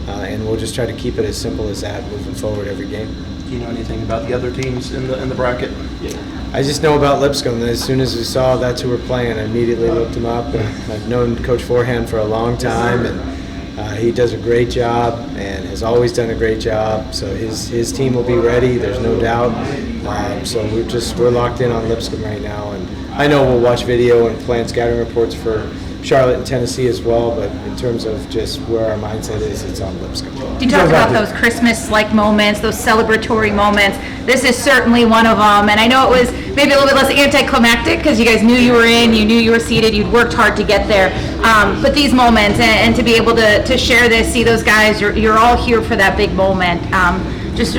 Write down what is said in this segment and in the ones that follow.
and we'll just try to keep it as simple as that moving forward every game. Do you know anything about the other teams in the bracket? Yeah. I just know about Lipscomb. As soon as we saw that's who we're playing, I immediately looked him up. And I've known Coach Forehand for a long time, and he does a great job and has always done a great job. So his team will be ready. There's no doubt. So we're locked in on Lipscomb right now, and I know we'll watch video and plan scouting reports for Charlotte and Tennessee as well, but in terms of just where our mindset is, it's on Lipscomb. You talk about those Christmas-like moments, those celebratory moments. This is certainly one of them, and I know it was maybe a little bit less anticlimactic because you guys knew you were in, you knew you were seated, you'd worked hard to get there. But these moments, and to be able to share this, see those guys, you're all here for that big moment. Just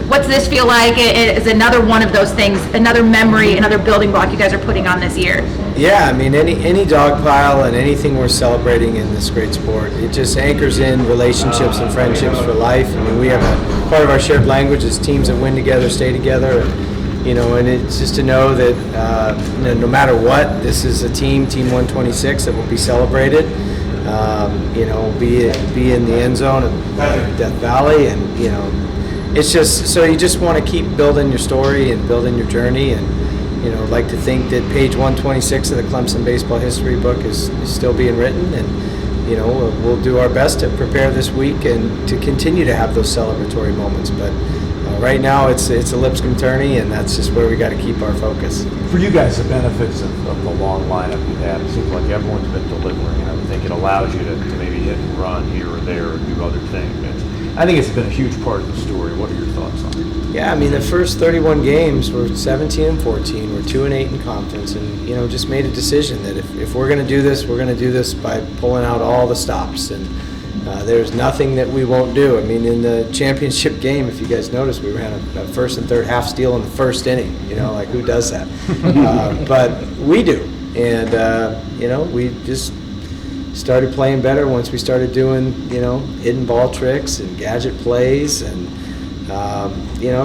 what's this feel like? It is another one of those things, another memory, another building block you guys are putting on this year. Yeah, I mean, any dog pile and anything we're celebrating in this great sport, it just anchors in relationships and friendships for life. I mean, we have part of our shared language is teams that win together, stay together, and it's just to know that no matter what, this is a Team 126 that will be celebrated. Be in the end zone of Death Valley, and it's just so you just want to keep building your story and building your journey, and like to think that page 126 of the Clemson baseball history book is still being written, and we'll do our best to prepare this week and to continue to have those celebratory moments. But right now it's a Lipscomb tourney, and that's just where we got to keep our focus. For you guys, the benefits of the long lineup you've had, it seems like everyone's been delivering, and I would think it allows you to maybe hit and run here or there or do other things. I think it's been a huge part of the story. What are your thoughts on it? Yeah, I mean, the first 31 games were 17-14. We're 2-8 in conference, and just made a decision that if we're going to do this, we're going to do this by pulling out all the stops, and there's nothing that we won't do. I mean, in the championship game, if you guys noticed, we ran a first and third half steal in the first inning. Like who does that? But we do, and we just started playing better once we started doing hidden ball tricks and gadget plays, and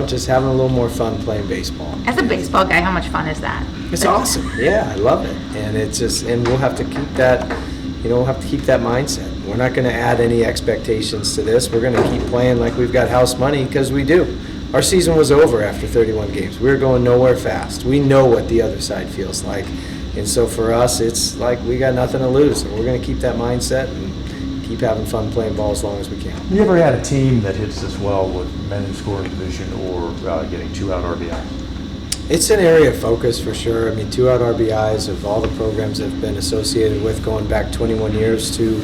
just having a little more fun playing baseball. As a baseball guy, how much fun is that? It's awesome. Yeah, I love it, and and we'll have to keep that. We'll have to keep that mindset. We're not going to add any expectations to this. We're going to keep playing like we've got house money, because we do. Our season was over after 31 games. We were going nowhere fast. We know what the other side feels like. And so for us, it's like we got nothing to lose. And we're going to keep that mindset and keep having fun playing ball as long as we can. You ever had a team that hits this well with men in scoring position or getting 2-out RBIs? It's an area of focus for sure. I mean, 2-out RBIs of all the programs I've been associated with, going back 21 years to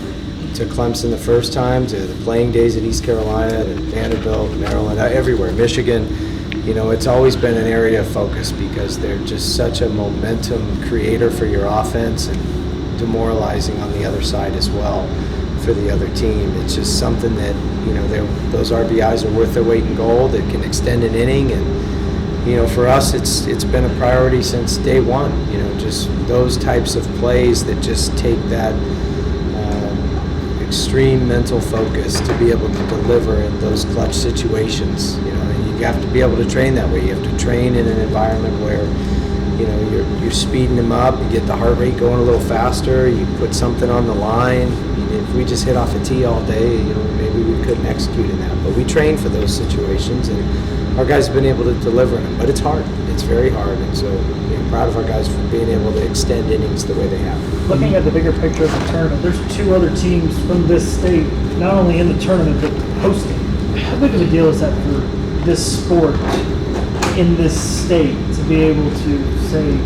Clemson the first time, to the playing days at East Carolina, to Vanderbilt, Maryland, everywhere, Michigan. It's always been an area of focus because they're just such a momentum creator for your offense and demoralizing on the other side as well for the other team. It's just something that, those RBIs are worth their weight in gold. It can extend an inning, and for us, it's been a priority since day one. Just those types of plays that just take that extreme mental focus to be able to deliver in those clutch situations. And you have to be able to train that way. You have to train in an environment where you're speeding them up. You get the heart rate going a little faster. You put something on the line. If we just hit off a tee all day, maybe we couldn't execute in that. But we train for those situations, and our guys have been able to deliver in them. But it's hard. It's very hard. And so I'm proud of our guys for being able to extend innings the way they have. Looking at the bigger picture of the tournament, there's 2 other teams from this state, not only in the tournament, but hosting. How big of a deal is that for this sport in this state to be able to say,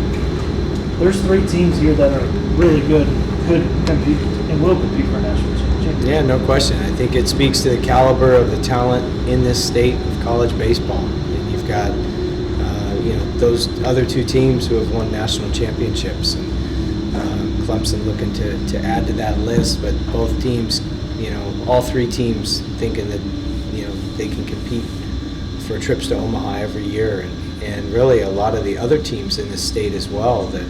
there's 3 teams here that are really good, could compete, and will compete for a national championship? Yeah, no question. I think it speaks to the caliber of the talent in this state of college baseball. And you've got those other 2 teams who have won national championships, and Clemson looking to add to that list, but both teams, all 3 teams thinking that they can compete for trips to Omaha every year, and really a lot of the other teams in this state as well that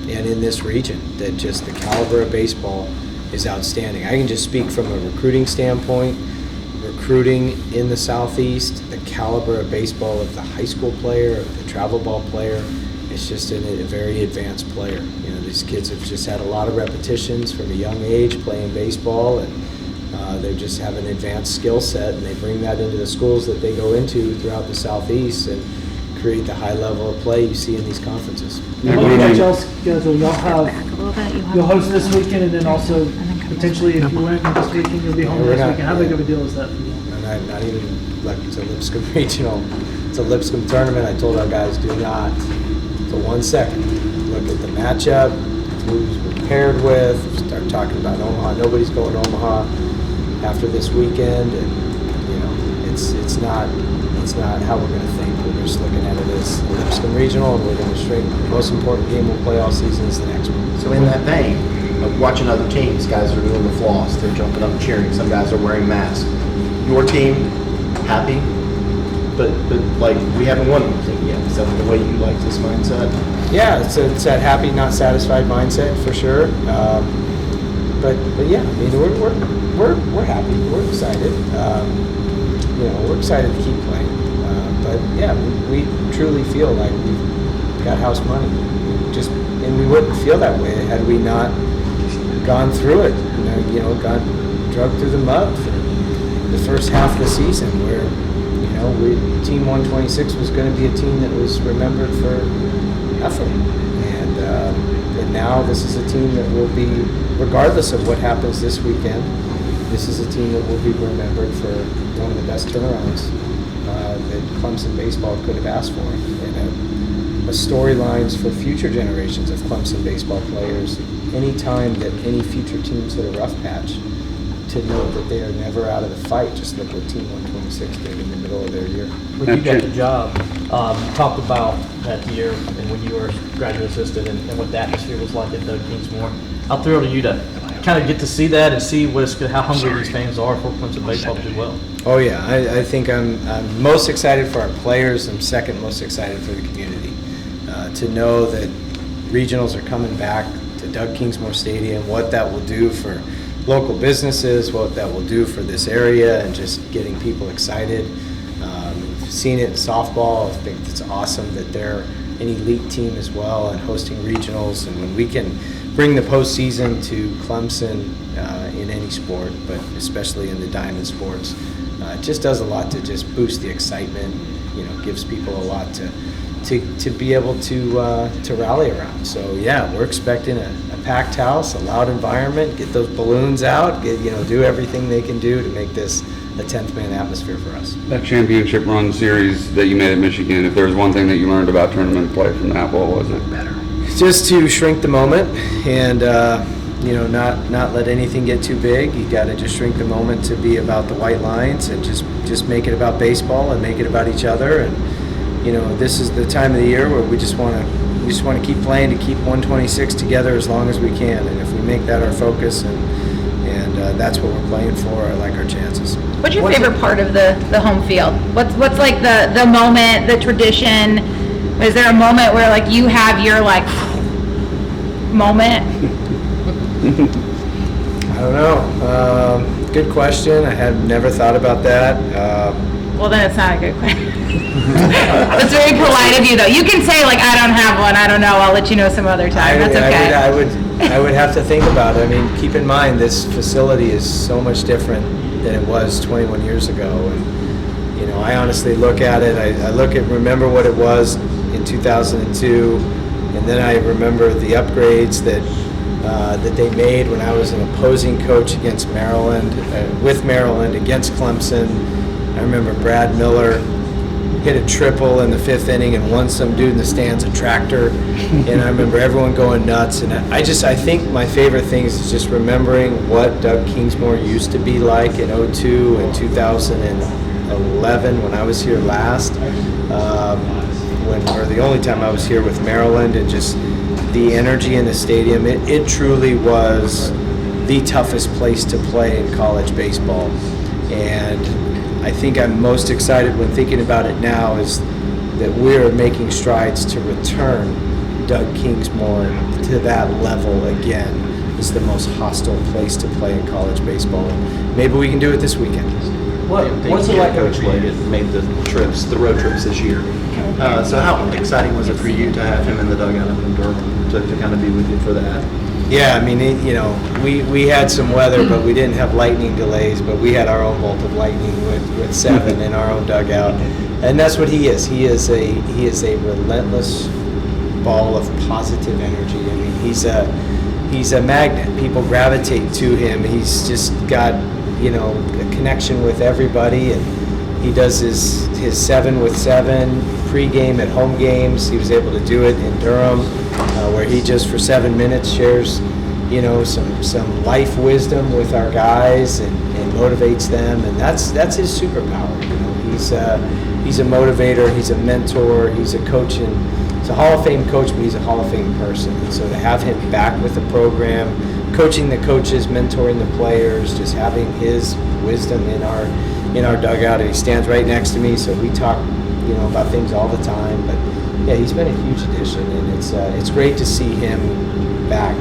and in this region, that just the caliber of baseball is outstanding. I can just speak from a recruiting standpoint. Recruiting in the Southeast, the caliber of baseball of the high school player, of the travel ball player, it's just a very advanced player. These kids have just had a lot of repetitions from a young age playing baseball, and They just have an advanced skill set, and they bring that into the schools that they go into throughout the Southeast and create the high level of play you see in these conferences. Looking at y'all's schedule, y'all have, Back a little bit. You have you'll host this weekend, and then also then come potentially if you win this weekend, you'll be home We're next not- weekend. How big of a deal is that for you? And I'm not even, like, it's a Lipscomb regional, it's a Lipscomb tournament. I told our guys, do not, for 1 second, look at the matchup, who's we're paired with, start talking about Omaha. Nobody's going to Omaha after this weekend, and, you know, it's not how we're gonna think. We're just looking at it as a Lipscomb regional, and we're gonna straight, the most important game we'll play all season is the next one. So in that vein, of watching other teams, guys are doing the floss, they're jumping up and cheering, some guys are wearing masks. Your team, happy, but like, we haven't won anything yet. Is that the way you like this mindset? Yeah, it's that happy, not satisfied mindset for sure. But yeah, I mean, we're happy, we're excited. You know, we're excited to keep playing. But yeah, we truly feel like we've got house money. And we wouldn't feel that way had we not gone through it. You know, got drugged through the mud for the first half of the season, where, you know, Team 126 was going to be a team that was remembered for effort. And now this is a team that will be, regardless of what happens this weekend, this is a team that will be remembered for one of the best turnarounds that Clemson baseball could have asked for, and a storylines for future generations of Clemson baseball players. Any time that any future teams hit a rough patch, to know that they are never out of the fight. Just look what Team 126 did in the middle of their year. When you got the job, talked about that year and when you were graduate assistant and what the atmosphere was like at Kingsmore. How thrilled are you to kind of get to see that and see how hungry these fans are for Clemson baseball to do well? Oh yeah, I think I'm most excited for our players. I'm second most excited for the community. To know that regionals are coming back to Doug Kingsmore Stadium, what that will do for local businesses, what that will do for this area, and just getting people excited. We've seen it in softball. I think it's awesome that they're an elite team as well and hosting regionals. And when we can bring the postseason to Clemson in any sport, but especially in the diamond sports, it just does a lot to just boost the excitement. You know, gives people a lot to be able to rally around. So yeah, we're expecting a packed house, a loud environment, get those balloons out, do everything they can do to make this a 10th man atmosphere for us. That championship run series that you made at Michigan, if there was one thing that you learned about tournament play from that, what was it? Better. Just to shrink the moment and not let anything get too big. You got to just shrink the moment to be about the white lines and just make it about baseball and make it about each other. And this is the time of the year where we just want to keep playing, to keep 126 together as long as we can. And if we make that our focus and that's what we're playing for, I like our chances. What's your favorite part of the home field? What's like the moment, the tradition? Is there a moment where like you have your like moment? I don't know. Good question. I had never thought about that. Well, then it's not a good question. That's very polite of you, though. You can say like, I don't have one. I don't know. I'll let you know some other time. That's okay. I would have to think about it. I mean, keep in mind this facility is so much different than it was 21 years ago. And I honestly look at it. I remember what it was in 2002, and then I remember the upgrades that they made when I was an opposing coach against Maryland, with Maryland against Clemson. I remember Brad Miller hit a triple in the 5th inning and won some dude in the stands a tractor, and I remember everyone going nuts. And I think my favorite thing is just remembering what Doug Kingsmore used to be like in 02 and 2011 when I was here last, or the only time I was here with Maryland, and just the energy in the stadium. It truly was the toughest place to play in college baseball. And I think I'm most excited when thinking about it now is that we're making strides to return Doug Kingsmore to that level again. It's the most hostile place to play in college baseball. And maybe we can do it this weekend. What's it like, Coach Leggett made the road trips this year? So how exciting was it for you to have him in the dugout up in Durham to kind of be with you for that? Yeah, I mean, we had some weather, but we didn't have lightning delays, but we had our own bolt of lightning with 7 in our own dugout. And that's what he is. He is a relentless ball of positive energy. I mean, he's a magnet. People gravitate to him. He's just got, a connection with everybody, and he does his 7 with 7 pregame at home games. He was able to do it in Durham, where he just for 7 minutes shares, some life wisdom with our guys and motivates them, and that's his superpower. He's a motivator. He's a mentor. He's a coach, and he's a Hall of Fame coach, but he's a Hall of Fame person. And so to have him back with the program, coaching the coaches, mentoring the players, just having his wisdom in our dugout, and he stands right next to me, so we talk, about things all the time. But yeah, he's been a huge addition, and it's great to see him back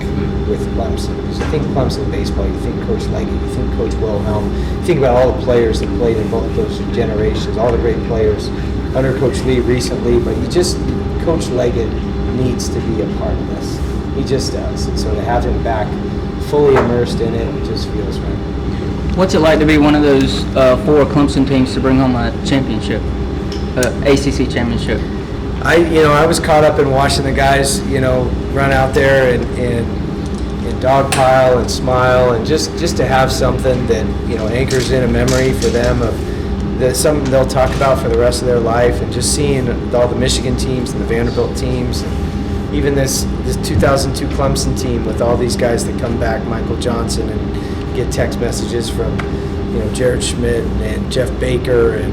with Clemson. Because you think Clemson baseball, you think Coach Leggett, you think Coach Wilhelm, you think about all the players that played in both those generations, all the great players under Coach Lee recently, but Coach Leggett needs to be a part of this. He just does. And so to have him back fully immersed in it just feels right. What's it like to be one of those 4 Clemson teams to bring home a championship, ACC championship? I was caught up in watching the guys, run out there and dogpile and smile, and just to have something that, anchors in a memory for them of something they'll talk about for the rest of their life, and just seeing all the Michigan teams and the Vanderbilt teams, and even this 2002 Clemson team with all these guys that come back, Michael Johnson, and get text messages from, Jared Schmidt and Jeff Baker and